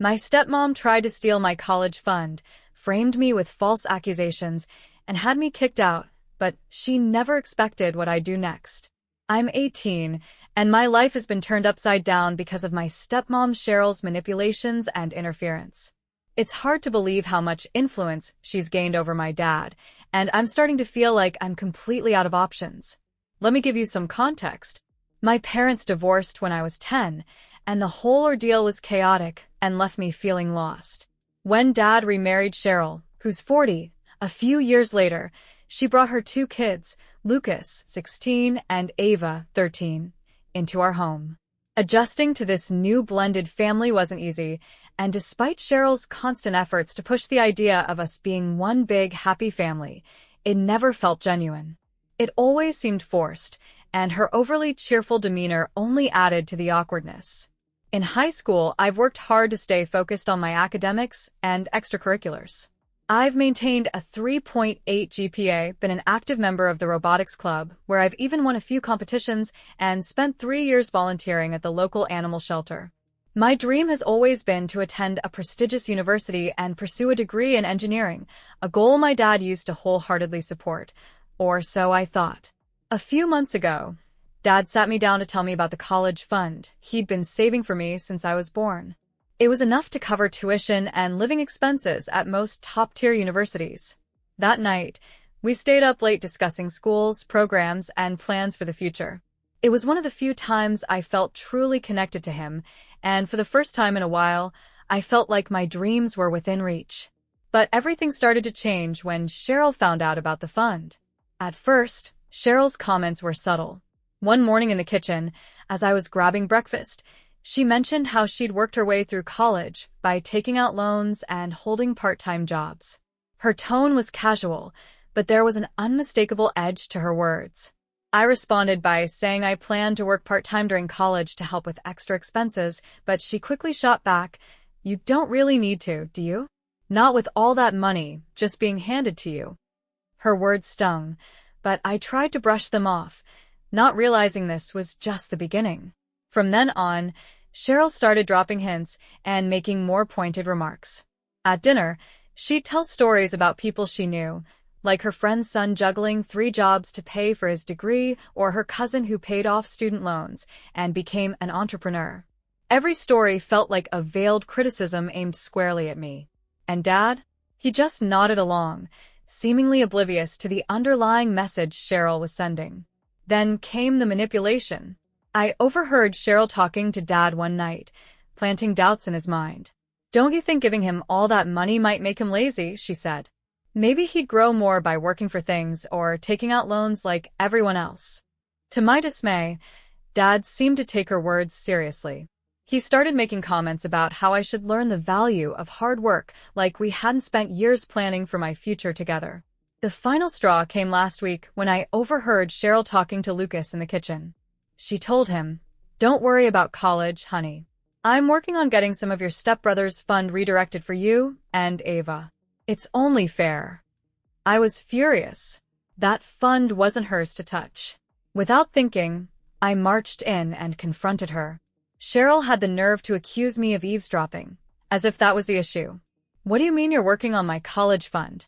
My stepmom tried to steal my college fund, framed me with false accusations, and had me kicked out, but she never expected what I'd do next. I'm 18, and my life has been turned upside down because of my stepmom Cheryl's manipulations and interference. It's hard to believe how much influence she's gained over my dad, and I'm starting to feel like I'm completely out of options. Let me give you some context. My parents divorced when I was 10, and the whole ordeal was chaotic and left me feeling lost. When Dad remarried Cheryl, who's 40, a few years later, she brought her 2 kids, Lucas, 16, and Ava, 13, into our home. Adjusting to this new blended family wasn't easy, and despite Cheryl's constant efforts to push the idea of us being one big, happy family, it never felt genuine. It always seemed forced, and her overly cheerful demeanor only added to the awkwardness. In high school, I've worked hard to stay focused on my academics and extracurriculars. I've maintained a 3.8 GPA, been an active member of the robotics club, where I've even won a few competitions, and spent 3 years volunteering at the local animal shelter. My dream has always been to attend a prestigious university and pursue a degree in engineering, a goal my dad used to wholeheartedly support, or so I thought. A few months ago, Dad sat me down to tell me about the college fund he'd been saving for me since I was born. It was enough to cover tuition and living expenses at most top-tier universities. That night, we stayed up late discussing schools, programs, and plans for the future. It was one of the few times I felt truly connected to him, and for the first time in a while, I felt like my dreams were within reach. But everything started to change when Cheryl found out about the fund. At first, Cheryl's comments were subtle. One morning in the kitchen, as I was grabbing breakfast, she mentioned how she'd worked her way through college by taking out loans and holding part-time jobs. Her tone was casual, but there was an unmistakable edge to her words. I responded by saying I planned to work part-time during college to help with extra expenses, but she quickly shot back, "You don't really need to, do you? Not with all that money just being handed to you." Her words stung, but I tried to brush them off, not realizing this was just the beginning. From then on, Cheryl started dropping hints and making more pointed remarks. At dinner, she'd tell stories about people she knew, like her friend's son juggling 3 jobs to pay for his degree, or her cousin who paid off student loans and became an entrepreneur. Every story felt like a veiled criticism aimed squarely at me. And Dad? He just nodded along, seemingly oblivious to the underlying message Cheryl was sending. Then came the manipulation. I overheard Cheryl talking to Dad one night, planting doubts in his mind. "Don't you think giving him all that money might make him lazy?" she said. "Maybe he'd grow more by working for things or taking out loans like everyone else." To my dismay, Dad seemed to take her words seriously. He started making comments about how I should learn the value of hard work, like we hadn't spent years planning for my future together. The final straw came last week when I overheard Cheryl talking to Lucas in the kitchen. She told him, "Don't worry about college, honey. I'm working on getting some of your stepbrother's fund redirected for you and Ava. It's only fair." I was furious. That fund wasn't hers to touch. Without thinking, I marched in and confronted her. Cheryl had the nerve to accuse me of eavesdropping, as if that was the issue. "What do you mean you're working on my college fund?"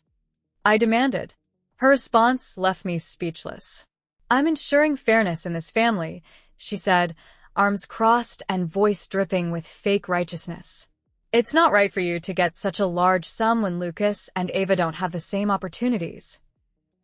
I demanded. Her response left me speechless. "I'm ensuring fairness in this family," she said, arms crossed and voice dripping with fake righteousness. "It's not right for you to get such a large sum when Lucas and Ava don't have the same opportunities."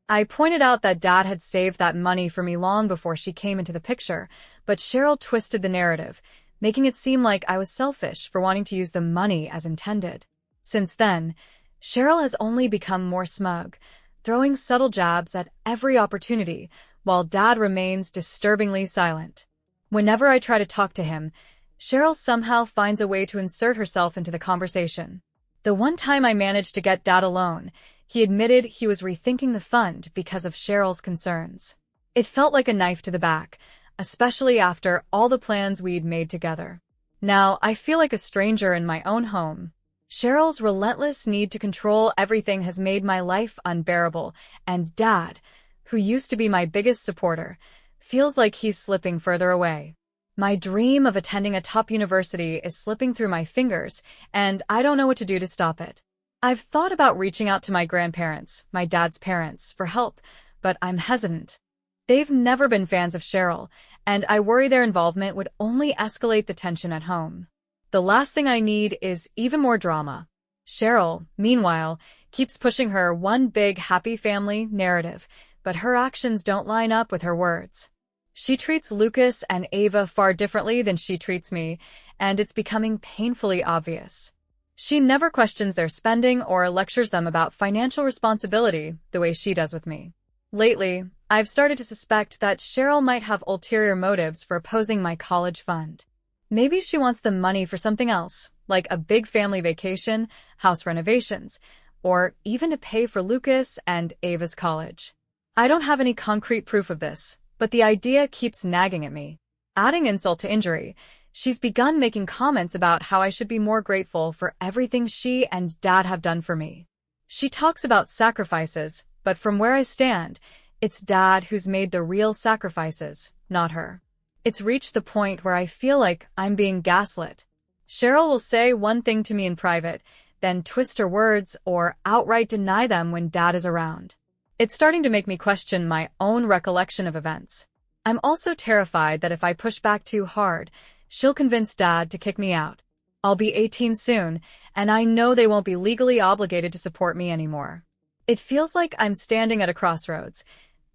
I pointed out that Dad had saved that money for me long before she came into the picture, but Cheryl twisted the narrative, making it seem like I was selfish for wanting to use the money as intended. Since then, Cheryl has only become more smug, throwing subtle jabs at every opportunity, while Dad remains disturbingly silent. Whenever I try to talk to him, Cheryl somehow finds a way to insert herself into the conversation. The one time I managed to get Dad alone, he admitted he was rethinking the fund because of Cheryl's concerns. It felt like a knife to the back, especially after all the plans we'd made together. Now I feel like a stranger in my own home. Cheryl's relentless need to control everything has made my life unbearable, and Dad, who used to be my biggest supporter, feels like he's slipping further away. My dream of attending a top university is slipping through my fingers, and I don't know what to do to stop it. I've thought about reaching out to my grandparents, my dad's parents, for help, but I'm hesitant. They've never been fans of Cheryl, and I worry their involvement would only escalate the tension at home. The last thing I need is even more drama. Cheryl, meanwhile, keeps pushing her one big happy family narrative, but her actions don't line up with her words. She treats Lucas and Ava far differently than she treats me, and it's becoming painfully obvious. She never questions their spending or lectures them about financial responsibility the way she does with me. Lately, I've started to suspect that Cheryl might have ulterior motives for opposing my college fund. Maybe she wants the money for something else, like a big family vacation, house renovations, or even to pay for Lucas and Ava's college. I don't have any concrete proof of this, but the idea keeps nagging at me. Adding insult to injury, she's begun making comments about how I should be more grateful for everything she and Dad have done for me. She talks about sacrifices, but from where I stand, it's Dad who's made the real sacrifices, not her. It's reached the point where I feel like I'm being gaslit. Cheryl will say one thing to me in private, then twist her words or outright deny them when Dad is around. It's starting to make me question my own recollection of events. I'm also terrified that if I push back too hard, she'll convince Dad to kick me out. I'll be 18 soon, and I know they won't be legally obligated to support me anymore. It feels like I'm standing at a crossroads.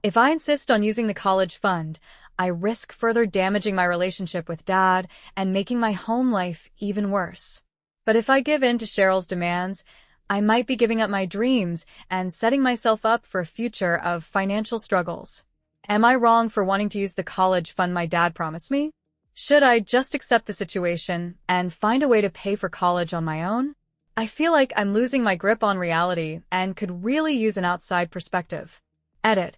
If I insist on using the college fund, I risk further damaging my relationship with Dad and making my home life even worse. But if I give in to Cheryl's demands, I might be giving up my dreams and setting myself up for a future of financial struggles. Am I wrong for wanting to use the college fund my dad promised me? Should I just accept the situation and find a way to pay for college on my own? I feel like I'm losing my grip on reality and could really use an outside perspective. Edit.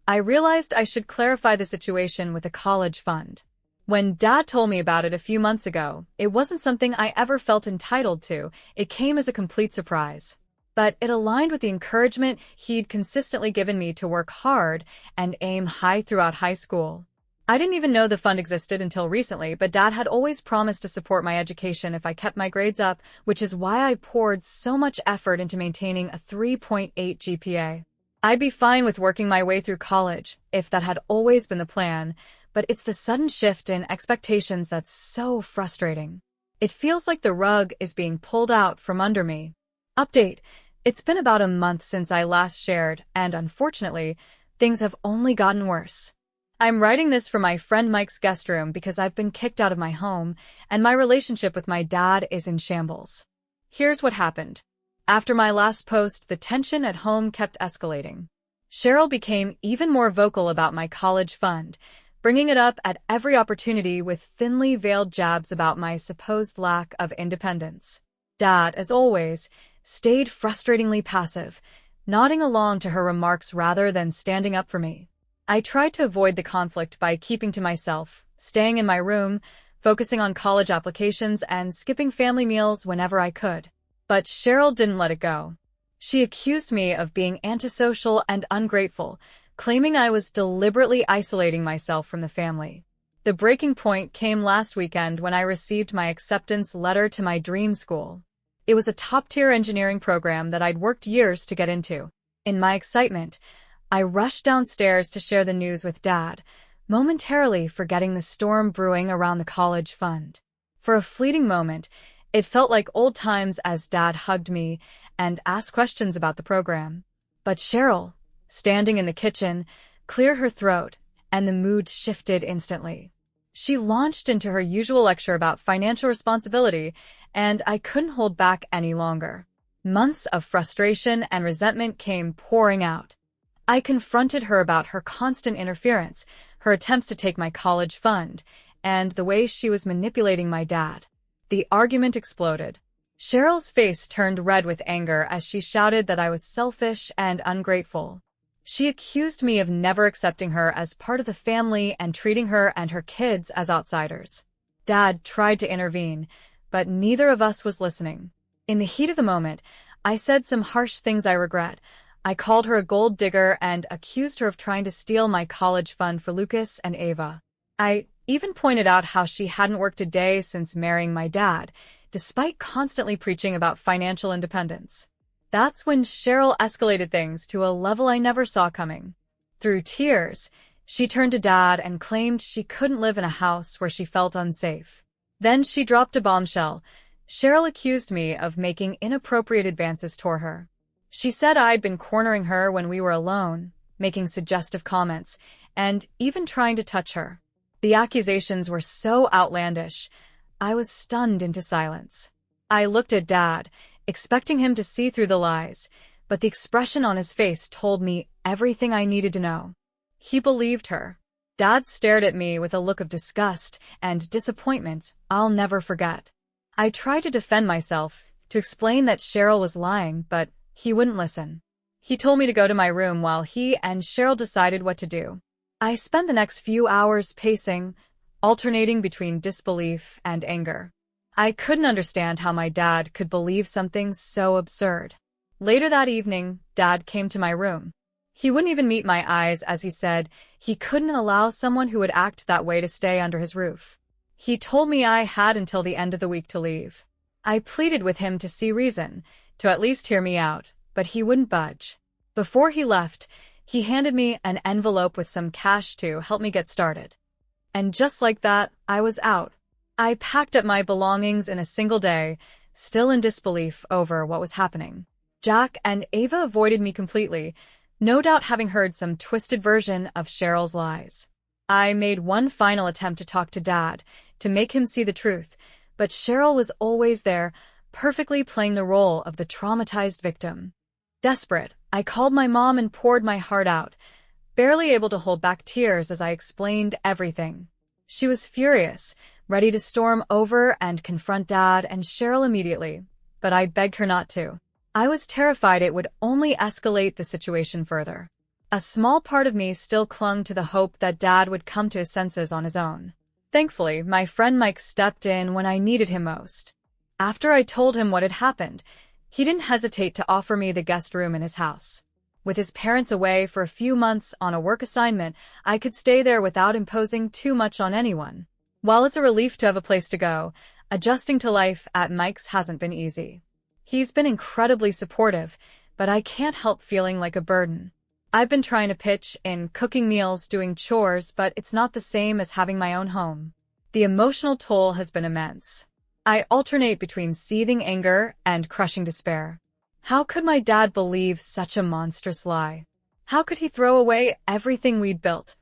I realized I should clarify the situation with a college fund. When Dad told me about it a few months ago, it wasn't something I ever felt entitled to. It came as a complete surprise. But it aligned with the encouragement he'd consistently given me to work hard and aim high throughout high school. I didn't even know the fund existed until recently, but Dad had always promised to support my education if I kept my grades up, which is why I poured so much effort into maintaining a 3.8 GPA. I'd be fine with working my way through college, if that had always been the plan, but it's the sudden shift in expectations that's so frustrating. It feels like the rug is being pulled out from under me. Update. It's been about a month since I last shared, and unfortunately, things have only gotten worse. I'm writing this from my friend Mike's guest room because I've been kicked out of my home, and my relationship with my dad is in shambles. Here's what happened. After my last post, the tension at home kept escalating. Cheryl became even more vocal about my college fund, bringing it up at every opportunity with thinly veiled jabs about my supposed lack of independence. Dad, as always, stayed frustratingly passive, nodding along to her remarks rather than standing up for me. I tried to avoid the conflict by keeping to myself, staying in my room, focusing on college applications, and skipping family meals whenever I could. But Cheryl didn't let it go. She accused me of being antisocial and ungrateful, claiming I was deliberately isolating myself from the family. The breaking point came last weekend when I received my acceptance letter to my dream school. It was a top-tier engineering program that I'd worked years to get into. In my excitement, I rushed downstairs to share the news with Dad, momentarily forgetting the storm brewing around the college fund. For a fleeting moment, it felt like old times as Dad hugged me and asked questions about the program. But Cheryl, standing in the kitchen, cleared her throat, and the mood shifted instantly. She launched into her usual lecture about financial responsibility, and I couldn't hold back any longer. Months of frustration and resentment came pouring out. I confronted her about her constant interference, her attempts to take my college fund, and the way she was manipulating my dad. The argument exploded. Cheryl's face turned red with anger as she shouted that I was selfish and ungrateful. She accused me of never accepting her as part of the family and treating her and her kids as outsiders. Dad tried to intervene, but neither of us was listening. In the heat of the moment, I said some harsh things I regret. I called her a gold digger and accused her of trying to steal my college fund for Lucas and Ava. I even pointed out how she hadn't worked a day since marrying my dad, despite constantly preaching about financial independence. That's when Cheryl escalated things to a level I never saw coming. Through tears, she turned to Dad and claimed she couldn't live in a house where she felt unsafe. Then she dropped a bombshell. Cheryl accused me of making inappropriate advances toward her. She said I'd been cornering her when we were alone, making suggestive comments, and even trying to touch her. The accusations were so outlandish, I was stunned into silence. I looked at Dad, expecting him to see through the lies, but the expression on his face told me everything I needed to know. He believed her. Dad stared at me with a look of disgust and disappointment I'll never forget. I tried to defend myself, to explain that Cheryl was lying, but he wouldn't listen. He told me to go to my room while he and Cheryl decided what to do. I spent the next few hours pacing, alternating between disbelief and anger. I couldn't understand how my dad could believe something so absurd. Later that evening, Dad came to my room. He wouldn't even meet my eyes as he said he couldn't allow someone who would act that way to stay under his roof. He told me I had until the end of the week to leave. I pleaded with him to see reason, to at least hear me out, but he wouldn't budge. Before he left, he handed me an envelope with some cash to help me get started. And just like that, I was out. I packed up my belongings in a single day, still in disbelief over what was happening. Jack and Ava avoided me completely, no doubt having heard some twisted version of Cheryl's lies. I made one final attempt to talk to Dad, to make him see the truth, but Cheryl was always there, perfectly playing the role of the traumatized victim. Desperate, I called my mom and poured my heart out, barely able to hold back tears as I explained everything. She was furious, ready to storm over and confront Dad and Cheryl immediately, but I begged her not to. I was terrified it would only escalate the situation further. A small part of me still clung to the hope that Dad would come to his senses on his own. Thankfully, my friend Mike stepped in when I needed him most. After I told him what had happened, he didn't hesitate to offer me the guest room in his house. With his parents away for a few months on a work assignment, I could stay there without imposing too much on anyone. While it's a relief to have a place to go, adjusting to life at Mike's hasn't been easy. He's been incredibly supportive, but I can't help feeling like a burden. I've been trying to pitch in cooking meals, doing chores, but it's not the same as having my own home. The emotional toll has been immense. I alternate between seething anger and crushing despair. How could my dad believe such a monstrous lie? How could he throw away everything we'd built?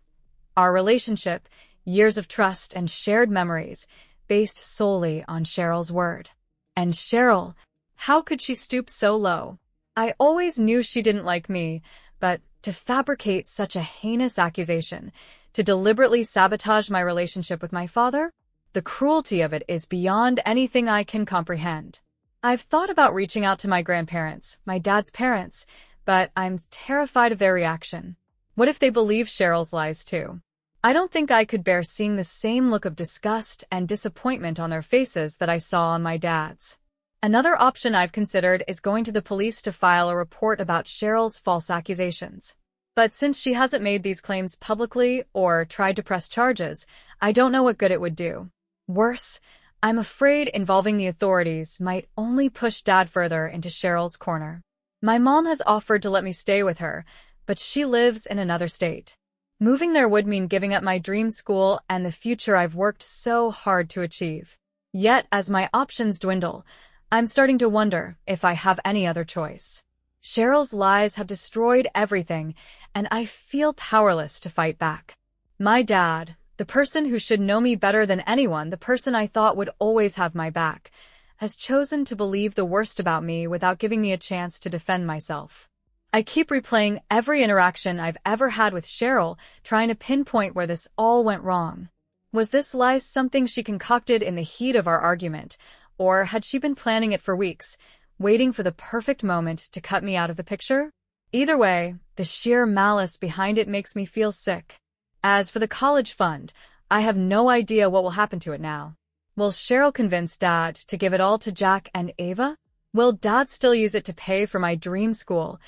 Our relationship, years of trust and shared memories, based solely on Cheryl's word. And Cheryl, how could she stoop so low? I always knew she didn't like me, but to fabricate such a heinous accusation, to deliberately sabotage my relationship with my father? The cruelty of it is beyond anything I can comprehend. I've thought about reaching out to my grandparents, my dad's parents, but I'm terrified of their reaction. What if they believe Cheryl's lies too? I don't think I could bear seeing the same look of disgust and disappointment on their faces that I saw on my dad's. Another option I've considered is going to the police to file a report about Cheryl's false accusations. But since she hasn't made these claims publicly or tried to press charges, I don't know what good it would do. Worse, I'm afraid involving the authorities might only push Dad further into Cheryl's corner. My mom has offered to let me stay with her, but she lives in another state. Moving there would mean giving up my dream school and the future I've worked so hard to achieve. Yet, as my options dwindle, I'm starting to wonder if I have any other choice. Cheryl's lies have destroyed everything, and I feel powerless to fight back. My dad, the person who should know me better than anyone, the person I thought would always have my back, has chosen to believe the worst about me without giving me a chance to defend myself. I keep replaying every interaction I've ever had with Cheryl, trying to pinpoint where this all went wrong. Was this lie something she concocted in the heat of our argument, or had she been planning it for weeks, waiting for the perfect moment to cut me out of the picture? Either way, the sheer malice behind it makes me feel sick. As for the college fund, I have no idea what will happen to it now. Will Cheryl convince Dad to give it all to Jack and Ava? Will Dad still use it to pay for my dream school,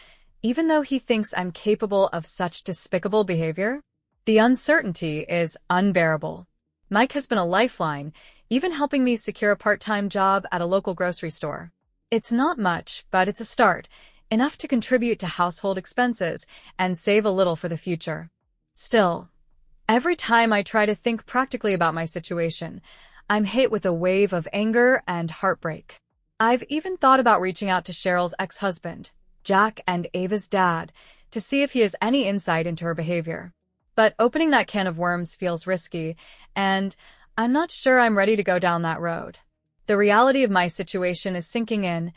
even though he thinks I'm capable of such despicable behavior? The uncertainty is unbearable. Mike has been a lifeline, even helping me secure a part-time job at a local grocery store. It's not much, but it's a start, enough to contribute to household expenses and save a little for the future. Still, every time I try to think practically about my situation, I'm hit with a wave of anger and heartbreak. I've even thought about reaching out to Cheryl's ex-husband, Jack and Ava's dad, to see if he has any insight into her behavior. But opening that can of worms feels risky, and I'm not sure I'm ready to go down that road. The reality of my situation is sinking in.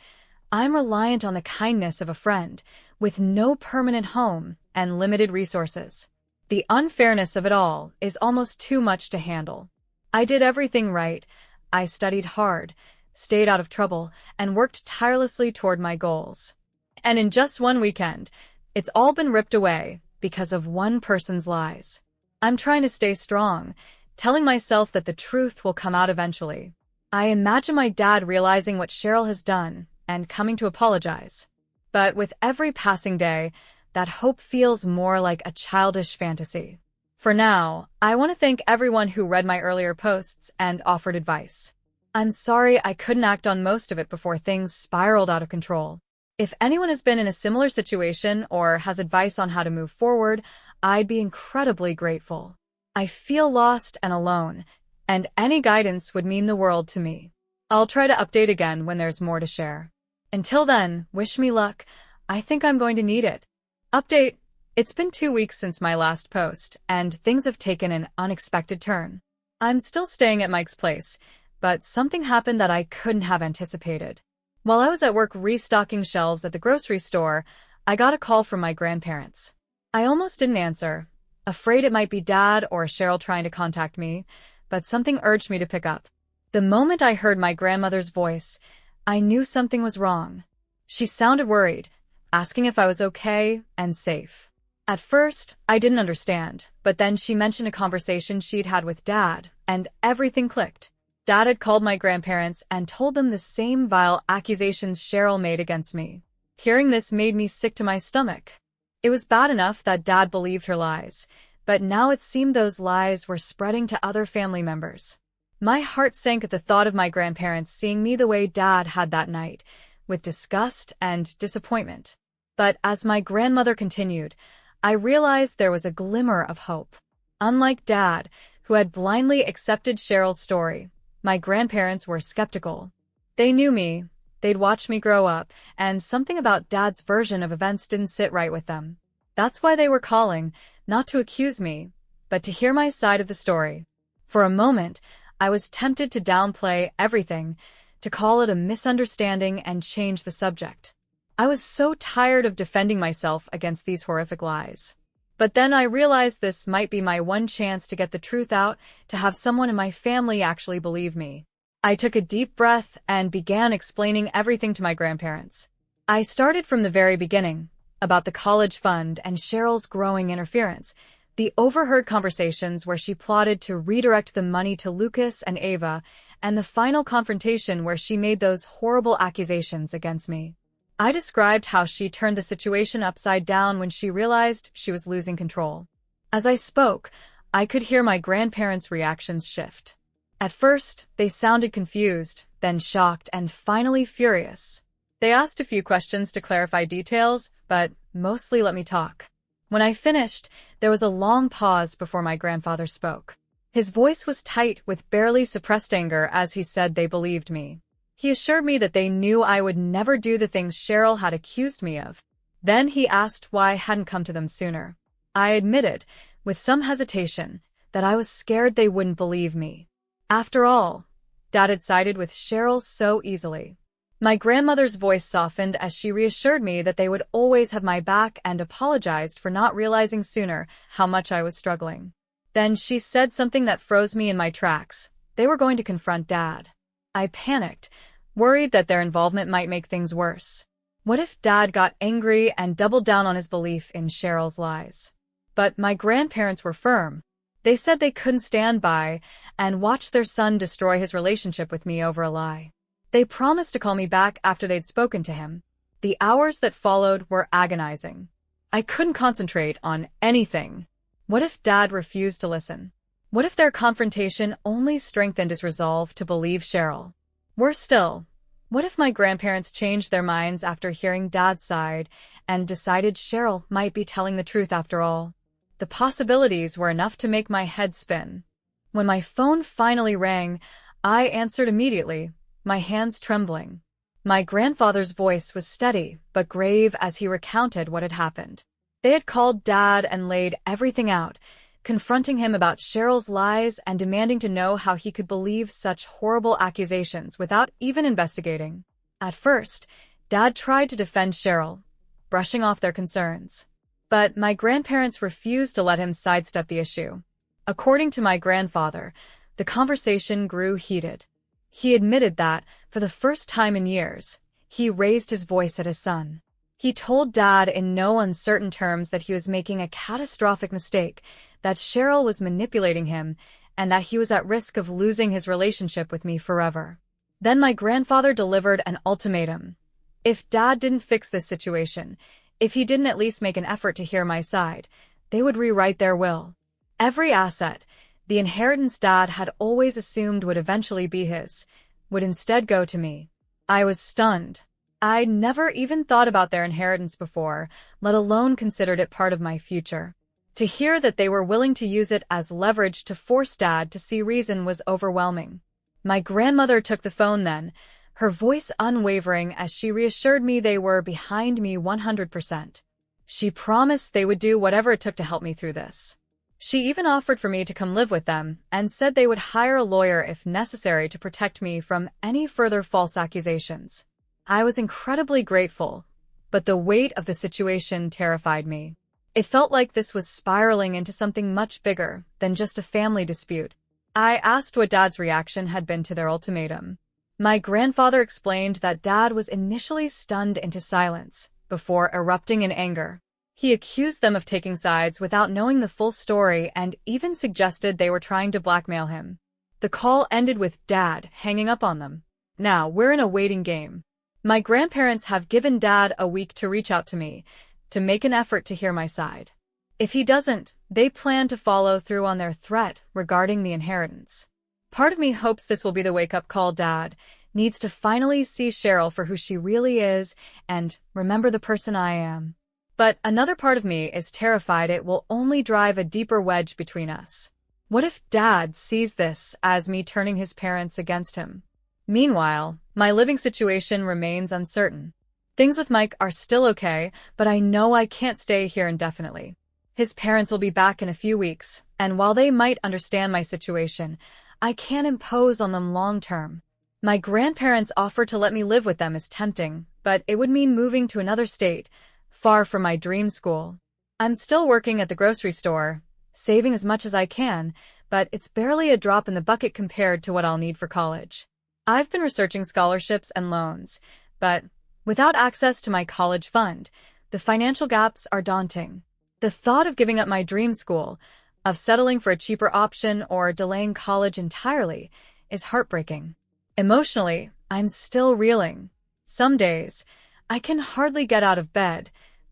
I'm reliant on the kindness of a friend, with no permanent home and limited resources. The unfairness of it all is almost too much to handle. I did everything right. I studied hard, stayed out of trouble, and worked tirelessly toward my goals. And in just one weekend, it's all been ripped away because of one person's lies. I'm trying to stay strong, telling myself that the truth will come out eventually. I imagine my dad realizing what Cheryl has done and coming to apologize. But with every passing day, that hope feels more like a childish fantasy. For now, I want to thank everyone who read my earlier posts and offered advice. I'm sorry I couldn't act on most of it before things spiraled out of control. If anyone has been in a similar situation or has advice on how to move forward, I'd be incredibly grateful. I feel lost and alone, and any guidance would mean the world to me. I'll try to update again when there's more to share. Until then, wish me luck. I think I'm going to need it. Update. It's been 2 weeks since my last post, and things have taken an unexpected turn. I'm still staying at Mike's place, but something happened that I couldn't have anticipated. While I was at work restocking shelves at the grocery store, I got a call from my grandparents. I almost didn't answer, afraid it might be Dad or Cheryl trying to contact me, but something urged me to pick up. The moment I heard my grandmother's voice, I knew something was wrong. She sounded worried, asking if I was okay and safe. At first, I didn't understand, but then she mentioned a conversation she'd had with Dad, and everything clicked. Dad had called my grandparents and told them the same vile accusations Cheryl made against me. Hearing this made me sick to my stomach. It was bad enough that Dad believed her lies, but now it seemed those lies were spreading to other family members. My heart sank at the thought of my grandparents seeing me the way Dad had that night, with disgust and disappointment. But as my grandmother continued, I realized there was a glimmer of hope. Unlike Dad, who had blindly accepted Cheryl's story, my grandparents were skeptical. They knew me, they'd watched me grow up, and something about Dad's version of events didn't sit right with them. That's why they were calling, not to accuse me, but to hear my side of the story. For a moment, I was tempted to downplay everything, to call it a misunderstanding and change the subject. I was so tired of defending myself against these horrific lies. But then I realized this might be my one chance to get the truth out, to have someone in my family actually believe me. I took a deep breath and began explaining everything to my grandparents. I started from the very beginning, about the college fund and Cheryl's growing interference, the overheard conversations where she plotted to redirect the money to Lucas and Ava, and the final confrontation where she made those horrible accusations against me. I described how she turned the situation upside down when she realized she was losing control. As I spoke, I could hear my grandparents' reactions shift. At first, they sounded confused, then shocked, and finally furious. They asked a few questions to clarify details, but mostly let me talk. When I finished, there was a long pause before my grandfather spoke. His voice was tight with barely suppressed anger as he said they believed me. He assured me that they knew I would never do the things Cheryl had accused me of. Then he asked why I hadn't come to them sooner. I admitted, with some hesitation, that I was scared they wouldn't believe me. After all, Dad had sided with Cheryl so easily. My grandmother's voice softened as she reassured me that they would always have my back and apologized for not realizing sooner how much I was struggling. Then she said something that froze me in my tracks. They were going to confront Dad. I panicked, worried that their involvement might make things worse. What if Dad got angry and doubled down on his belief in Cheryl's lies? But my grandparents were firm. They said they couldn't stand by and watch their son destroy his relationship with me over a lie. They promised to call me back after they'd spoken to him. The hours that followed were agonizing. I couldn't concentrate on anything. What if Dad refused to listen? What if their confrontation only strengthened his resolve to believe Cheryl? Worse still, what if my grandparents changed their minds after hearing Dad's side and decided Cheryl might be telling the truth after all? The possibilities were enough to make my head spin. When my phone finally rang, I answered immediately, my hands trembling. My grandfather's voice was steady but grave as he recounted what had happened. They had called Dad and laid everything out, confronting him about Cheryl's lies and demanding to know how he could believe such horrible accusations without even investigating. At first, Dad tried to defend Cheryl, brushing off their concerns. But my grandparents refused to let him sidestep the issue. According to my grandfather, the conversation grew heated. He admitted that, for the first time in years, he raised his voice at his son. He told Dad in no uncertain terms that he was making a catastrophic mistake, that Cheryl was manipulating him, and that he was at risk of losing his relationship with me forever. Then my grandfather delivered an ultimatum. If Dad didn't fix this situation, if he didn't at least make an effort to hear my side, they would rewrite their will. Every asset, the inheritance Dad had always assumed would eventually be his, would instead go to me. I was stunned. I'd never even thought about their inheritance before, let alone considered it part of my future. To hear that they were willing to use it as leverage to force Dad to see reason was overwhelming. My grandmother took the phone then, her voice unwavering as she reassured me they were behind me 100%. She promised they would do whatever it took to help me through this. She even offered for me to come live with them and said they would hire a lawyer if necessary to protect me from any further false accusations. I was incredibly grateful, but the weight of the situation terrified me. It felt like this was spiraling into something much bigger than just a family dispute. I asked what Dad's reaction had been to their ultimatum. My grandfather explained that Dad was initially stunned into silence before erupting in anger. He accused them of taking sides without knowing the full story and even suggested they were trying to blackmail him. The call ended with Dad hanging up on them. Now, we're in a waiting game. My grandparents have given Dad a week to reach out to me, to make an effort to hear my side. If he doesn't, they plan to follow through on their threat regarding the inheritance. Part of me hopes this will be the wake-up call Dad needs to finally see Cheryl for who she really is and remember the person I am. But another part of me is terrified it will only drive a deeper wedge between us. What if Dad sees this as me turning his parents against him? Meanwhile, my living situation remains uncertain. Things with Mike are still okay, but I know I can't stay here indefinitely. His parents will be back in a few weeks, and while they might understand my situation, I can't impose on them long-term. My grandparents' offer to let me live with them is tempting, but it would mean moving to another state, far from my dream school. I'm still working at the grocery store, saving as much as I can, but it's barely a drop in the bucket compared to what I'll need for college. I've been researching scholarships and loans, but without access to my college fund, the financial gaps are daunting. The thought of giving up my dream school, of settling for a cheaper option or delaying college entirely, is heartbreaking. Emotionally, I'm still reeling. Some days, I can hardly get out of bed,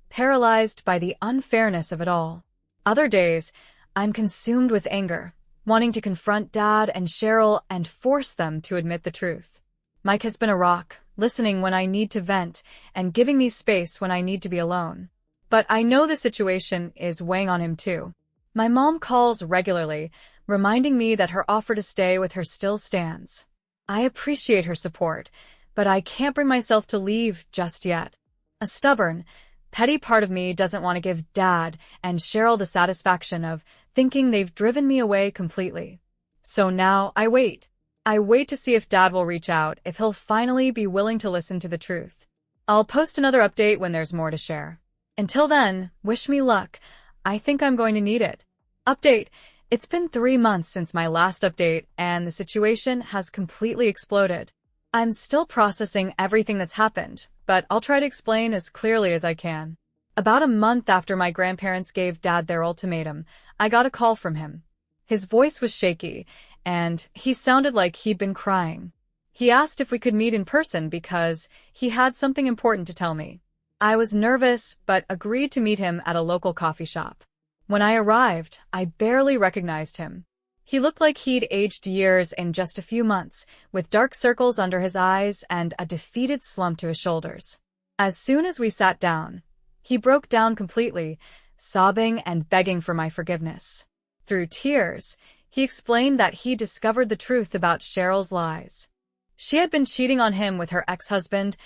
paralyzed by the unfairness of it all. Other days, I'm consumed with anger, wanting to confront Dad and Cheryl and force them to admit the truth. Mike has been a rock, listening when I need to vent and giving me space when I need to be alone. But I know the situation is weighing on him too. My mom calls regularly, reminding me that her offer to stay with her still stands. I appreciate her support, but I can't bring myself to leave just yet. A stubborn, petty part of me doesn't want to give Dad and Cheryl the satisfaction of thinking they've driven me away completely. So now I wait. I wait to see if Dad will reach out, if he'll finally be willing to listen to the truth. I'll post another update when there's more to share. Until then, wish me luck. I think I'm going to need it. Update. It's been 3 months since my last update, and the situation has completely exploded. I'm still processing everything that's happened, but I'll try to explain as clearly as I can. About a month after my grandparents gave Dad their ultimatum, I got a call from him. His voice was shaky, and he sounded like he'd been crying. He asked if we could meet in person because he had something important to tell me. I was nervous, but agreed to meet him at a local coffee shop. When I arrived, I barely recognized him. He looked like he'd aged years in just a few months, with dark circles under his eyes and a defeated slump to his shoulders. As soon as we sat down, he broke down completely, sobbing and begging for my forgiveness. Through tears, he explained that he discovered the truth about Cheryl's lies. She had been cheating on him with her ex-husband,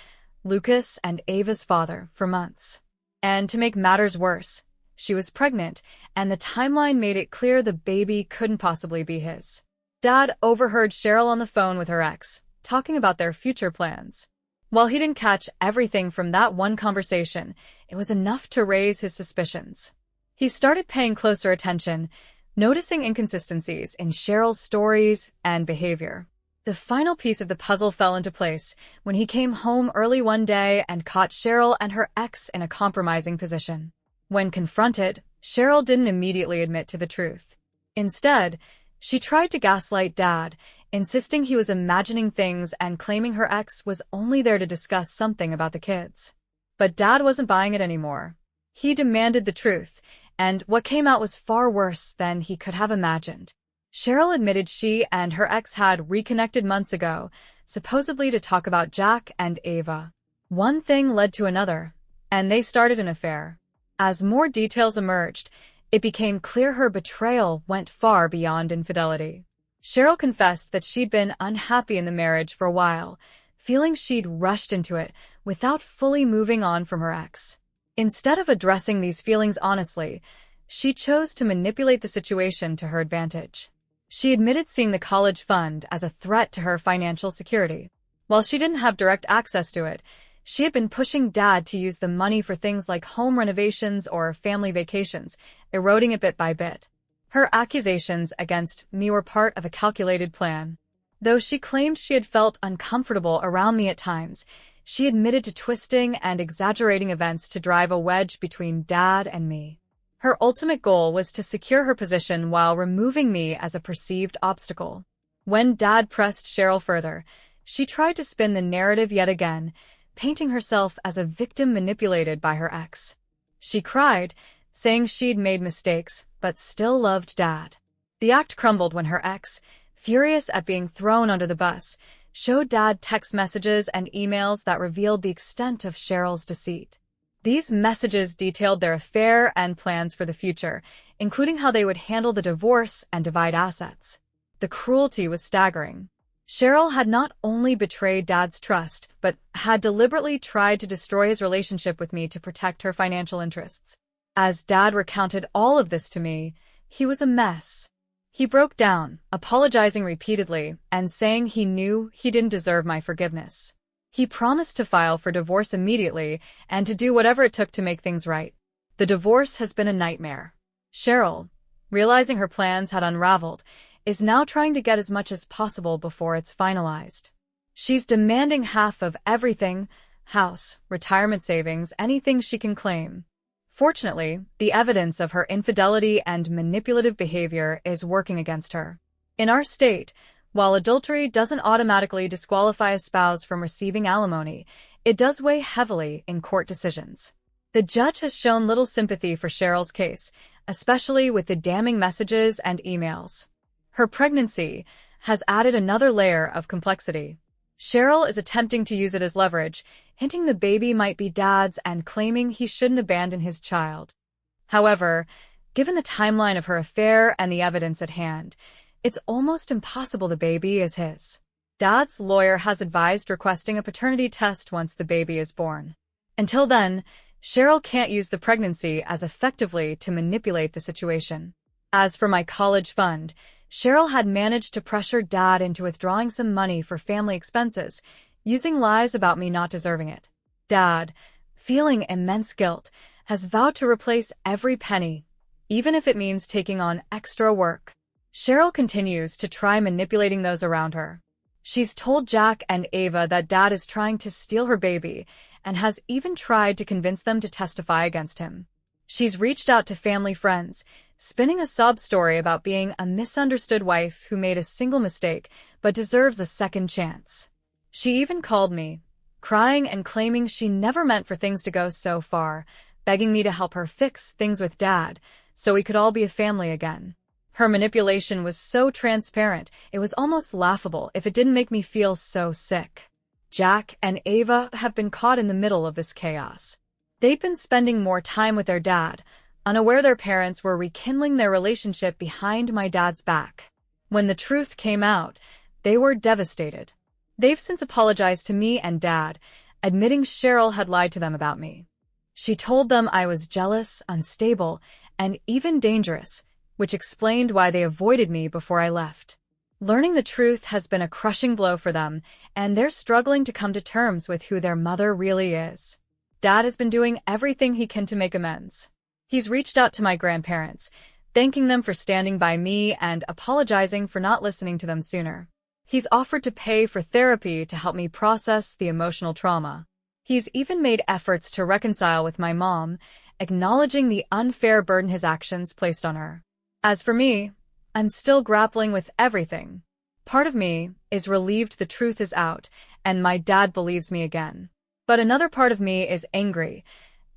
Lucas, and Ava's father for months. And to make matters worse, she was pregnant, and the timeline made it clear the baby couldn't possibly be his. Dad overheard Cheryl on the phone with her ex, talking about their future plans. While he didn't catch everything from that one conversation, it was enough to raise his suspicions. He started paying closer attention, noticing inconsistencies in Cheryl's stories and behavior. The final piece of the puzzle fell into place when he came home early one day and caught Cheryl and her ex in a compromising position. When confronted, Cheryl didn't immediately admit to the truth. Instead, she tried to gaslight Dad, insisting he was imagining things and claiming her ex was only there to discuss something about the kids. But Dad wasn't buying it anymore. He demanded the truth, and what came out was far worse than he could have imagined. Cheryl admitted she and her ex had reconnected months ago, supposedly to talk about Jack and Ava. One thing led to another, and they started an affair. As more details emerged, it became clear her betrayal went far beyond infidelity. Cheryl confessed that she'd been unhappy in the marriage for a while, feeling she'd rushed into it without fully moving on from her ex. Instead of addressing these feelings honestly, she chose to manipulate the situation to her advantage. She admitted seeing the college fund as a threat to her financial security. While she didn't have direct access to it, she had been pushing Dad to use the money for things like home renovations or family vacations, eroding it bit by bit. Her accusations against me were part of a calculated plan. Though she claimed she had felt uncomfortable around me at times, she admitted to twisting and exaggerating events to drive a wedge between Dad and me. Her ultimate goal was to secure her position while removing me as a perceived obstacle. When Dad pressed Cheryl further, she tried to spin the narrative yet again, painting herself as a victim manipulated by her ex. She cried, saying she'd made mistakes, but still loved Dad. The act crumbled when her ex, furious at being thrown under the bus, showed Dad text messages and emails that revealed the extent of Cheryl's deceit. These messages detailed their affair and plans for the future, including how they would handle the divorce and divide assets. The cruelty was staggering. Cheryl had not only betrayed Dad's trust, but had deliberately tried to destroy his relationship with me to protect her financial interests. As Dad recounted all of this to me, he was a mess. He broke down, apologizing repeatedly and saying he knew he didn't deserve my forgiveness. He promised to file for divorce immediately and to do whatever it took to make things right. The divorce has been a nightmare. Cheryl, realizing her plans had unraveled, is now trying to get as much as possible before it's finalized. She's demanding half of everything: house, retirement savings, anything she can claim. Fortunately, the evidence of her infidelity and manipulative behavior is working against her. In our state, while adultery doesn't automatically disqualify a spouse from receiving alimony, it does weigh heavily in court decisions. The judge has shown little sympathy for Cheryl's case, especially with the damning messages and emails. Her pregnancy has added another layer of complexity. Cheryl is attempting to use it as leverage, hinting the baby might be Dad's and claiming he shouldn't abandon his child. However, given the timeline of her affair and the evidence at hand, it's almost impossible the baby is his. Dad's lawyer has advised requesting a paternity test once the baby is born. Until then, Cheryl can't use the pregnancy as effectively to manipulate the situation. As for my college fund, Cheryl had managed to pressure Dad into withdrawing some money for family expenses, using lies about me not deserving it. Dad, feeling immense guilt, has vowed to replace every penny, even if it means taking on extra work. Cheryl continues to try manipulating those around her. She's told Jack and Ava that Dad is trying to steal her baby, and has even tried to convince them to testify against him. She's reached out to family friends, spinning a sob story about being a misunderstood wife who made a single mistake but deserves a second chance. She even called me, crying and claiming she never meant for things to go so far, begging me to help her fix things with Dad so we could all be a family again. Her manipulation was so transparent, it was almost laughable if it didn't make me feel so sick. Jack and Ava have been caught in the middle of this chaos. They'd been spending more time with their dad, unaware their parents were rekindling their relationship behind my dad's back. When the truth came out, they were devastated. They've since apologized to me and Dad, admitting Cheryl had lied to them about me. She told them I was jealous, unstable, and even dangerous, which explained why they avoided me before I left. Learning the truth has been a crushing blow for them, and they're struggling to come to terms with who their mother really is. Dad has been doing everything he can to make amends. He's reached out to my grandparents, thanking them for standing by me and apologizing for not listening to them sooner. He's offered to pay for therapy to help me process the emotional trauma. He's even made efforts to reconcile with my mom, acknowledging the unfair burden his actions placed on her. As for me, I'm still grappling with everything. Part of me is relieved the truth is out, and my dad believes me again. But another part of me is angry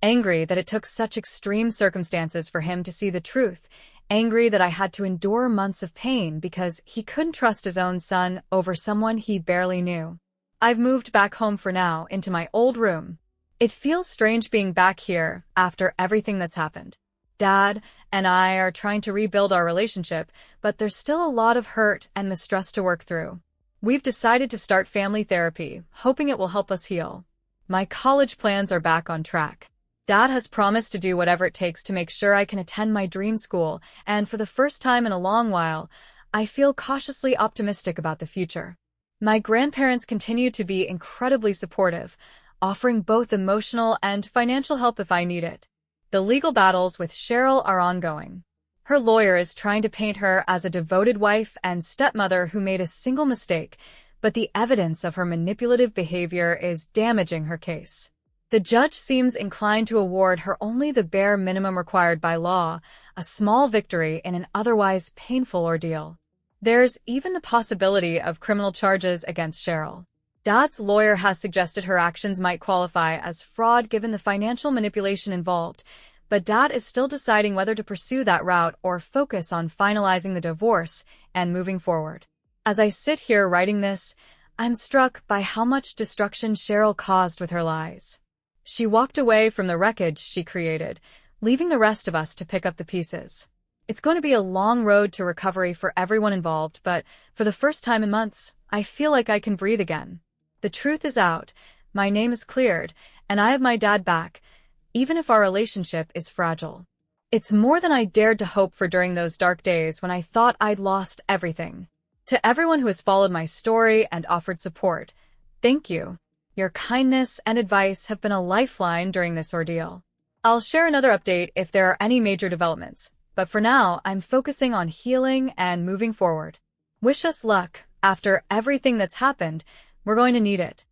that it took such extreme circumstances for him to see the truth, angry that I had to endure months of pain because he couldn't trust his own son over someone he barely knew. I've moved back home for now, into my old room. It feels strange being back here after everything that's happened. Dad and I are trying to rebuild our relationship, but there's still a lot of hurt and mistrust to work through. We've decided to start family therapy, hoping it will help us heal. My college plans are back on track. Dad has promised to do whatever it takes to make sure I can attend my dream school, and for the first time in a long while, I feel cautiously optimistic about the future. My grandparents continue to be incredibly supportive, offering both emotional and financial help if I need it. The legal battles with Cheryl are ongoing. Her lawyer is trying to paint her as a devoted wife and stepmother who made a single mistake, but the evidence of her manipulative behavior is damaging her case. The judge seems inclined to award her only the bare minimum required by law, a small victory in an otherwise painful ordeal. There's even the possibility of criminal charges against Cheryl. Dad's lawyer has suggested her actions might qualify as fraud given the financial manipulation involved, but Dad is still deciding whether to pursue that route or focus on finalizing the divorce and moving forward. As I sit here writing this, I'm struck by how much destruction Cheryl caused with her lies. She walked away from the wreckage she created, leaving the rest of us to pick up the pieces. It's going to be a long road to recovery for everyone involved, but for the first time in months, I feel like I can breathe again. The truth is out, my name is cleared, and I have my dad back, even if our relationship is fragile. It's more than I dared to hope for during those dark days when I thought I'd lost everything. To everyone who has followed my story and offered support, thank you. Your kindness and advice have been a lifeline during this ordeal. I'll share another update if there are any major developments, but for now, I'm focusing on healing and moving forward. Wish us luck. After everything that's happened, we're going to need it.